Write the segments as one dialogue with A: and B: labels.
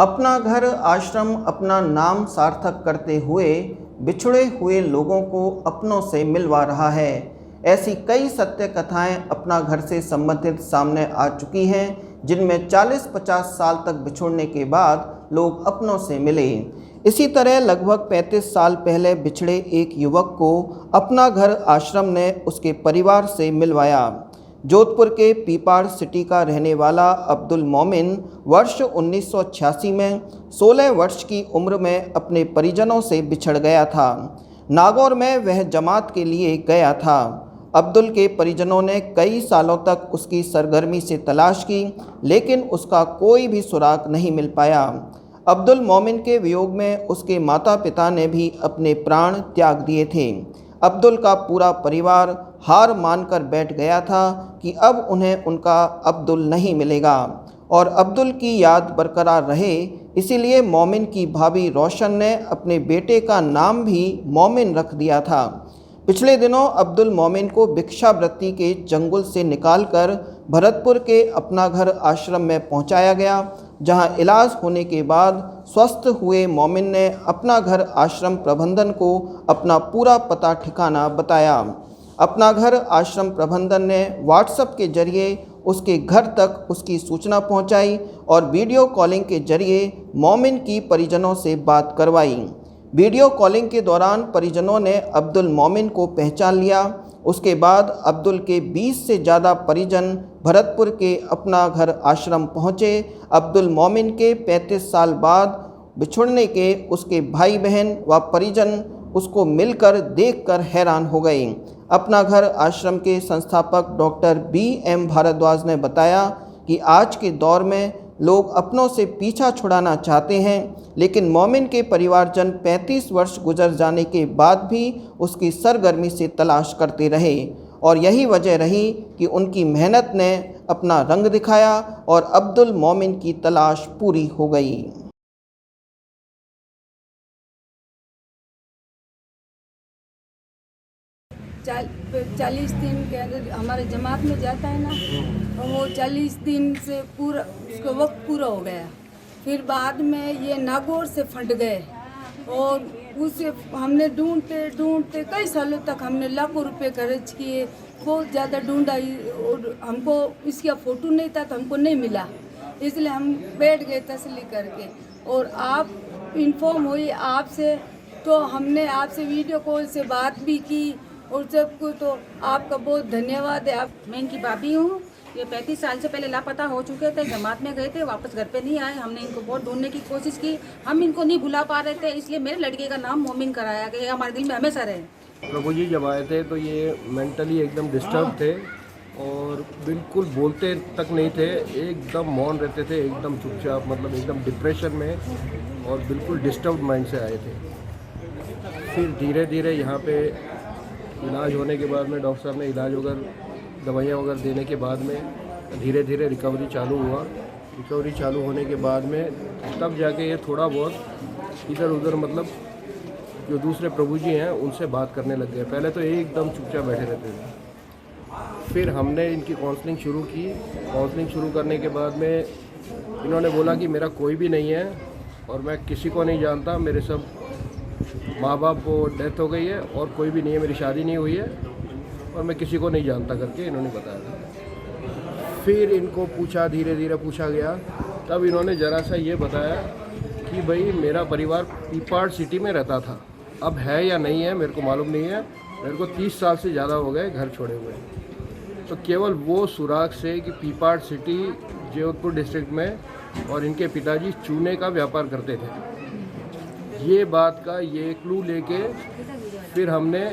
A: अपना घर आश्रम अपना नाम सार्थक करते हुए बिछड़े हुए लोगों को अपनों से मिलवा रहा है। ऐसी कई सत्य कथाएं अपना घर से संबंधित सामने आ चुकी हैं, जिनमें 40-50 साल तक बिछुड़ने के बाद लोग अपनों से मिले। इसी तरह लगभग 35 साल पहले बिछड़े एक युवक को अपना घर आश्रम ने उसके परिवार से मिलवाया। जोधपुर के पीपाड़ सिटी का रहने वाला अब्दुल मोमिन वर्ष 1986 में 16 वर्ष की उम्र में अपने परिजनों से बिछड़ गया था। नागौर में वह जमात के लिए गया था। अब्दुल के परिजनों ने कई सालों तक उसकी सरगर्मी से तलाश की, लेकिन उसका कोई भी सुराग नहीं मिल पाया। अब्दुल मोमिन के वियोग में उसके माता पिता ने भी अपने प्राण त्याग दिए थे। अब्दुल का पूरा परिवार हार मानकर बैठ गया था कि अब उन्हें उनका अब्दुल नहीं मिलेगा और अब्दुल की याद बरकरार रहे, इसीलिए मोमिन की भाभी रोशन ने अपने बेटे का नाम भी मोमिन रख दिया था। पिछले दिनों अब्दुल मोमिन को भिक्षावृत्ति के चंगुल से निकालकर भरतपुर के अपना घर आश्रम में पहुंचाया गया, जहां इलाज होने के बाद स्वस्थ हुए मोमिन ने अपना घर आश्रम प्रबंधन को अपना पूरा पता ठिकाना बताया। अपना घर आश्रम प्रबंधन ने व्हाट्सएप के जरिए उसके घर तक उसकी सूचना पहुंचाई और वीडियो कॉलिंग के जरिए मोमिन की परिजनों से बात करवाई। वीडियो कॉलिंग के दौरान परिजनों ने अब्दुल मोमिन को पहचान लिया। उसके बाद अब्दुल के 20 से ज़्यादा परिजन भरतपुर के अपना घर आश्रम पहुँचे। अब्दुल मोमिन के 35 साल बाद बिछुड़ने के उसके भाई बहन व परिजन उसको मिलकर देखकर हैरान हो गए। अपना घर आश्रम के संस्थापक डॉक्टर BM भारद्वाज ने बताया कि आज के दौर में लोग अपनों से पीछा छुड़ाना चाहते हैं, लेकिन मोमिन के परिवारजन 35 वर्ष गुजर जाने के बाद भी उसकी सरगर्मी से तलाश करते रहे और यही वजह रही कि उनकी मेहनत ने अपना रंग दिखाया और अब्दुल मोमिन की तलाश पूरी हो गई।
B: 40 दिन के अंदर हमारे जमात में जाता है ना, तो वो 40 दिन से पूरा उसका वक्त पूरा हो गया। फिर बाद में ये नागौर से फट गए और उसे हमने ढूंढते कई सालों तक हमने लाखों रुपए खर्च किए, बहुत ज़्यादा ढूंढा और हमको इसका फ़ोटो नहीं था तो हमको नहीं मिला, इसलिए हम बैठ गए तसल्ली करके। और आप इन्फॉर्म हुई आपसे, तो हमने आपसे वीडियो कॉल से बात भी की और सबको, तो आपका बहुत धन्यवाद है।
C: मैं इनकी भाभी हूँ। ये 35 साल से पहले लापता हो चुके थे, जमात में गए थे, वापस घर पे नहीं आए। हमने इनको बहुत ढूंढने की कोशिश की, हम इनको नहीं भुला पा रहे थे, इसलिए मेरे लड़के का नाम मोमिन कराया गया, हमारे दिल में हमेशा रहे।
D: प्रभु जी जब आए थे तो ये मेंटली एकदम डिस्टर्ब थे और बिल्कुल बोलते तक नहीं थे, एकदम मौन रहते थे, एकदम चुपचाप, मतलब एकदम डिप्रेशन में और बिल्कुल डिस्टर्ब माइंड से आए थे। फिर धीरे धीरे यहाँ पे इलाज होने के बाद में डॉक्टर साहब ने इलाज वगैरह दवाइयाँ वगैरह देने के बाद में धीरे धीरे रिकवरी चालू हुआ। रिकवरी चालू होने के बाद में तब जाके ये थोड़ा बहुत इधर उधर, मतलब जो दूसरे प्रभु जी हैं उनसे बात करने लग गए। पहले तो एकदम चुपचाप बैठे रहते थे। फिर हमने इनकी काउंसलिंग शुरू की। काउंसलिंग शुरू करने के बाद में इन्होंने बोला कि मेरा कोई भी नहीं है और मैं किसी को नहीं जानता, मेरे सब माँ बाप को डेथ हो गई है और कोई भी नहीं है, मेरी शादी नहीं हुई है और मैं किसी को नहीं जानता करके इन्होंने बताया। फिर इनको पूछा, धीरे धीरे पूछा गया, तब इन्होंने ज़रा सा ये बताया कि भाई मेरा परिवार पीपाड़ सिटी में रहता था, अब है या नहीं है मेरे को मालूम नहीं है, मेरे को 30 साल से ज़्यादा हो गए घर छोड़े हुए। तो केवल वो सुराग से कि पीपाड़ सिटी जोधपुर डिस्ट्रिक्ट में और इनके पिताजी चूने का व्यापार करते थे, ये बात का ये क्लू लेके फिर हमने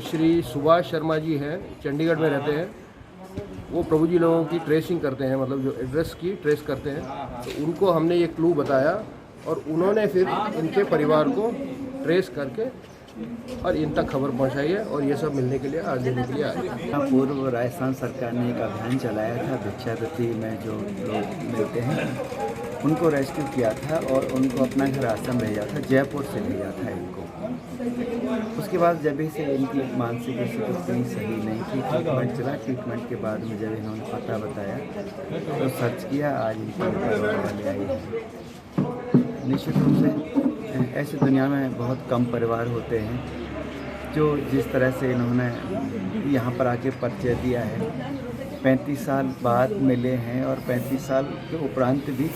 D: श्री सुभाष शर्मा जी हैं, चंडीगढ़ में रहते हैं, वो प्रभु जी लोगों की ट्रेसिंग करते हैं, मतलब जो एड्रेस की ट्रेस करते हैं, तो उनको हमने ये क्लू बताया और उन्होंने फिर इनके परिवार को ट्रेस करके और इन तक खबर पहुंचाई है और ये सब मिलने के लिए आज देने के लिए आए।
E: पूर्व राजस्थान सरकार ने एक अभियान चलाया था, भिक्षावृत्ति में जो लोग मिलते हैं उनको रेस्क्यू किया था और उनको अपना घर आश्रम भेजा था, जयपुर से भेजा था इनको। उसके बाद जब से इनकी मानसिक स्थिति सही नहीं थी, ट्रीटमेंट चला, ट्रीटमेंट के बाद में जब इन्होंने पता बताया तो सर्च किया, आज इनके परिवार वाले आए। निश्चित रूप से ऐसी दुनिया में बहुत कम परिवार होते हैं जो जिस तरह से इन्होंने यहाँ पर आके परिचय दिया है, 35 साल बाद मिले हैं और 35 साल के उपरांत भी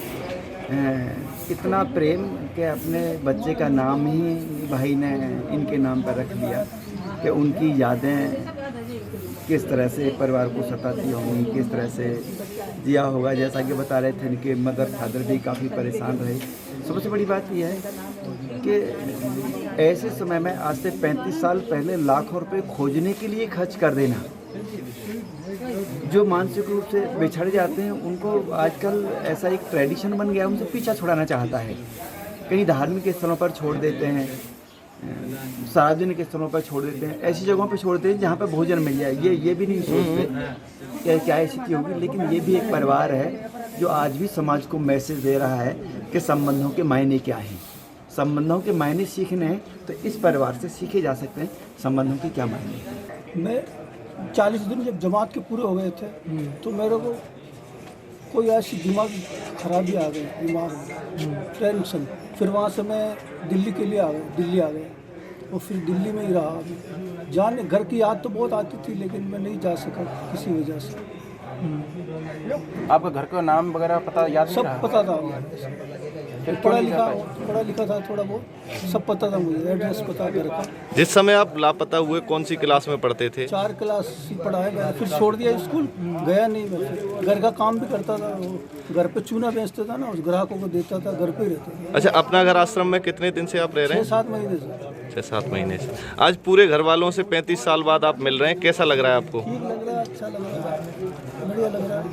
E: इतना प्रेम कि अपने बच्चे का नाम ही भाई ने इनके नाम पर रख लिया कि उनकी यादें किस तरह से परिवार को सताती होंगी, किस तरह से जिया होगा। जैसा कि बता रहे थे, इनके मदर फादर भी काफ़ी परेशान रहे। सबसे बड़ी बात यह है कि ऐसे समय में आज से 35 साल पहले लाखों रुपए खोजने के लिए खर्च कर देना, जो मानसिक रूप से बिछड़ जाते हैं उनको आजकल ऐसा एक ट्रेडिशन बन गया है, उनसे पीछा छुड़ाना चाहता है। कहीं धार्मिक स्थलों पर छोड़ देते हैं, सार्वजनिक स्थलों पर छोड़ देते हैं, ऐसी जगहों पर छोड़ते हैं जहाँ पर भोजन मिल जाए। ये भी नहीं सोचते कि क्या स्थिति होगी। लेकिन ये भी एक परिवार है जो आज भी समाज को मैसेज दे रहा है कि संबंधों के मायने क्या हैं। संबंधों के मायने सीखने हैं तो इस परिवार से सीखे जा सकते हैं संबंधों के क्या मायने हैं।
F: मैं 40 दिन जब जमात के पूरे हो गए थे तो मेरे को कोई ऐसी दिमाग खराबी आ गई, दिमाग में टेंशन। फिर वहाँ से मैं दिल्ली के लिए दिल्ली आ गए और फिर दिल्ली में ही रहा। जाने घर की याद तो बहुत आती थी लेकिन मैं नहीं जा सका किसी वजह से।
G: आपका घर का नाम वगैरह पता याद नहीं रहा?
F: सब पता था, पढ़ा लिखा था थोड़ा बहुत, सब पता था मुझे, एड्रेस पता घर का।
H: जिस समय आप लापता हुए कौन सी क्लास में पढ़ते थे?
F: 4 क्लास ही पढ़ा है मैंने, फिर छोड़ दिया स्कूल, गया नहीं मैं। फिर घर का काम भी करता था, घर पे चूना बेचता था ना, उस ग्राहकों को देता था, घर पे ही रहता था।
H: अच्छा, अपना घर आश्रम में कितने दिन से आप रह रहे हैं?
F: 6-7 महीने से।
H: 6-7 महीने से। आज पूरे घर वालों से 35 साल बाद आप मिल रहे हैं, कैसा लग रहा है आपको?
F: ठीक लग रहा है, अच्छा लग रहा है, बढ़िया लग रहा है।